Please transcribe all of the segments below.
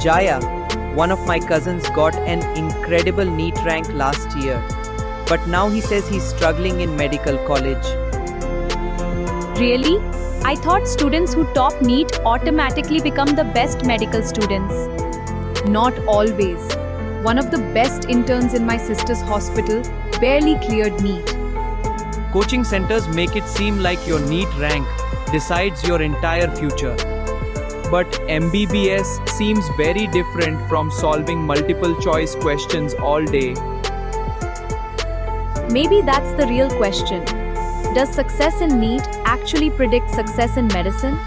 Jaya, one of my cousins, got an incredible NEET rank last year, but now he says he's struggling in medical college. Really? I thought students who top NEET automatically become the best medical students. Not always. One of the best interns in my sister's hospital barely cleared NEET. Coaching centers make it seem like your NEET rank decides your entire future. But MBBS seems very different from solving multiple choice questions all day. Maybe that's the real question. Does success in NEET actually predict success in medicine?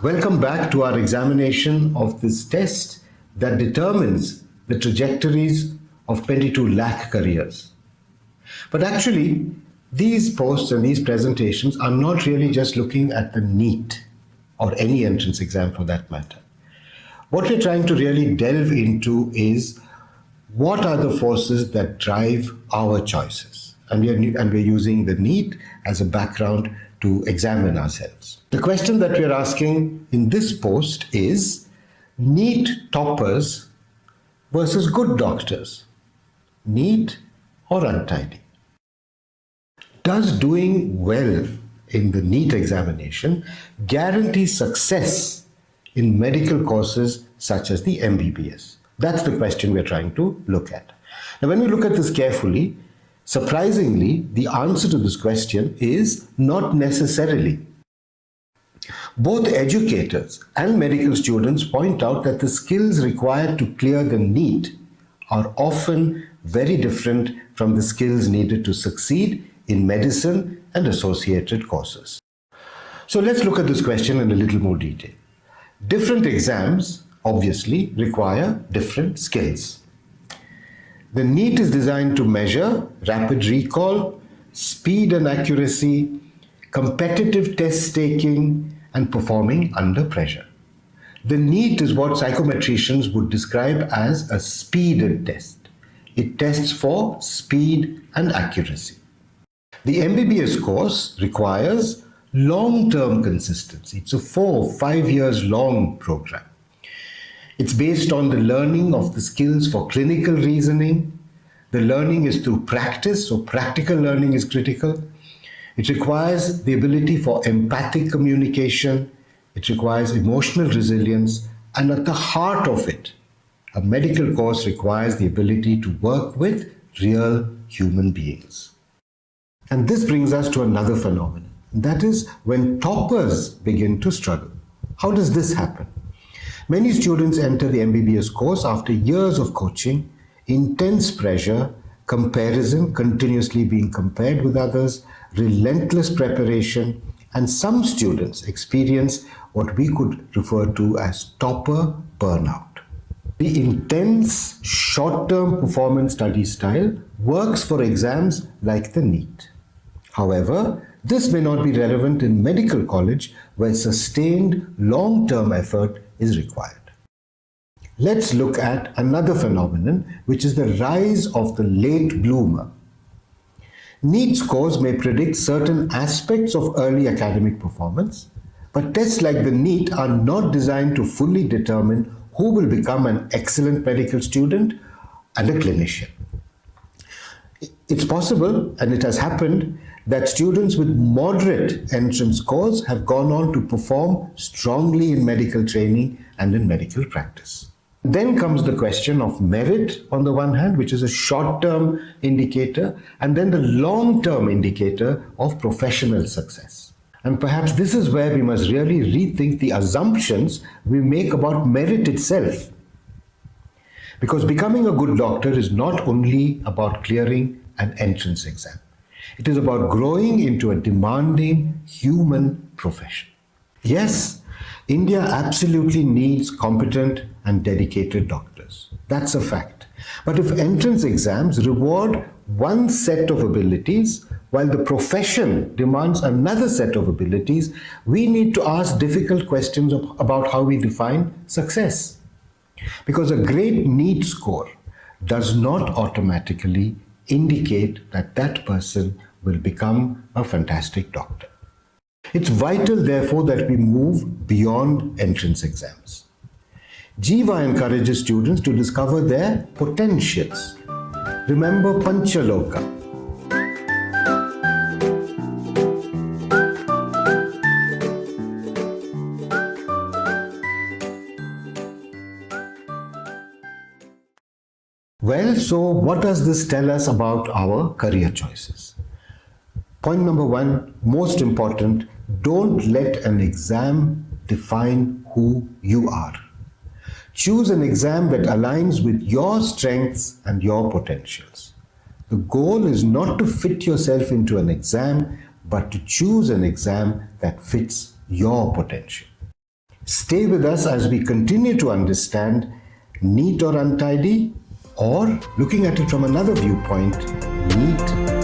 Welcome back to our examination of this test that determines the trajectories of 22 lakh careers. But actually, these posts and these presentations are not really just looking at the NEET or any entrance exam for that matter. What we're trying to really delve into is what are the forces that drive our choices? And we're using the NEET as a background to examine ourselves. The question that we're asking in this post is NEET toppers versus good doctors. NEET or Untidy? Does doing well in the NEET examination guarantee success in medical courses such as the MBBS? That's the question we're trying to look at. Now, when we look at this carefully, surprisingly, the answer to this question is not necessarily. Both educators and medical students point out that the skills required to clear the NEET are often very different from the skills needed to succeed in medicine and associated courses. So let's look at this question in a little more detail. Different exams obviously require different skills. The NEET is designed to measure rapid recall, speed and accuracy, competitive test taking, and performing under pressure. The NEET is what psychometricians would describe as a speed test. It tests for speed and accuracy. The MBBS course requires long-term consistency. It's a 4 or 5 years long program. It's based on the learning of the skills for clinical reasoning. The learning is through practice, so practical learning is critical. It requires the ability for empathic communication. It requires emotional resilience. And at the heart of it, a medical course requires the ability to work with real human beings. And this brings us to another phenomenon. That is when toppers begin to struggle. How does this happen? Many students enter the MBBS course after years of coaching, intense pressure, comparison, continuously being compared with others, relentless preparation, and some students experience what we could refer to as topper burnout. The intense, short-term performance study style works for exams like the NEET. However, this may not be relevant in medical college where sustained long-term effort is required. Let's look at another phenomenon, which is the rise of the late bloomer. NEET scores may predict certain aspects of early academic performance, but tests like the NEET are not designed to fully determine who will become an excellent medical student and a clinician. It's possible, and it has happened, that students with moderate entrance scores have gone on to perform strongly in medical training and in medical practice. Then comes the question of merit on the one hand, which is a short-term indicator, and then the long-term indicator of professional success. And perhaps this is where we must really rethink the assumptions we make about merit itself. Because becoming a good doctor is not only about clearing an entrance exam. It is about growing into a demanding human profession. Yes, India absolutely needs competent and dedicated doctors. That's a fact. But if entrance exams reward one set of abilities while the profession demands another set of abilities, we need to ask difficult questions about how we define success. Because a great NEET score does not automatically indicate that that person will become a fantastic doctor. It's vital, therefore, that we move beyond entrance exams. Jiva encourages students to discover their potentials. Remember Panchaloka. Well, so what does this tell us about our career choices? Point number one, most important, don't let an exam define who you are. Choose an exam that aligns with your strengths and your potentials. The goal is not to fit yourself into an exam, but to choose an exam that fits your potential. Stay with us as we continue to understand NEET or Untidy, or looking at it from another viewpoint, NEET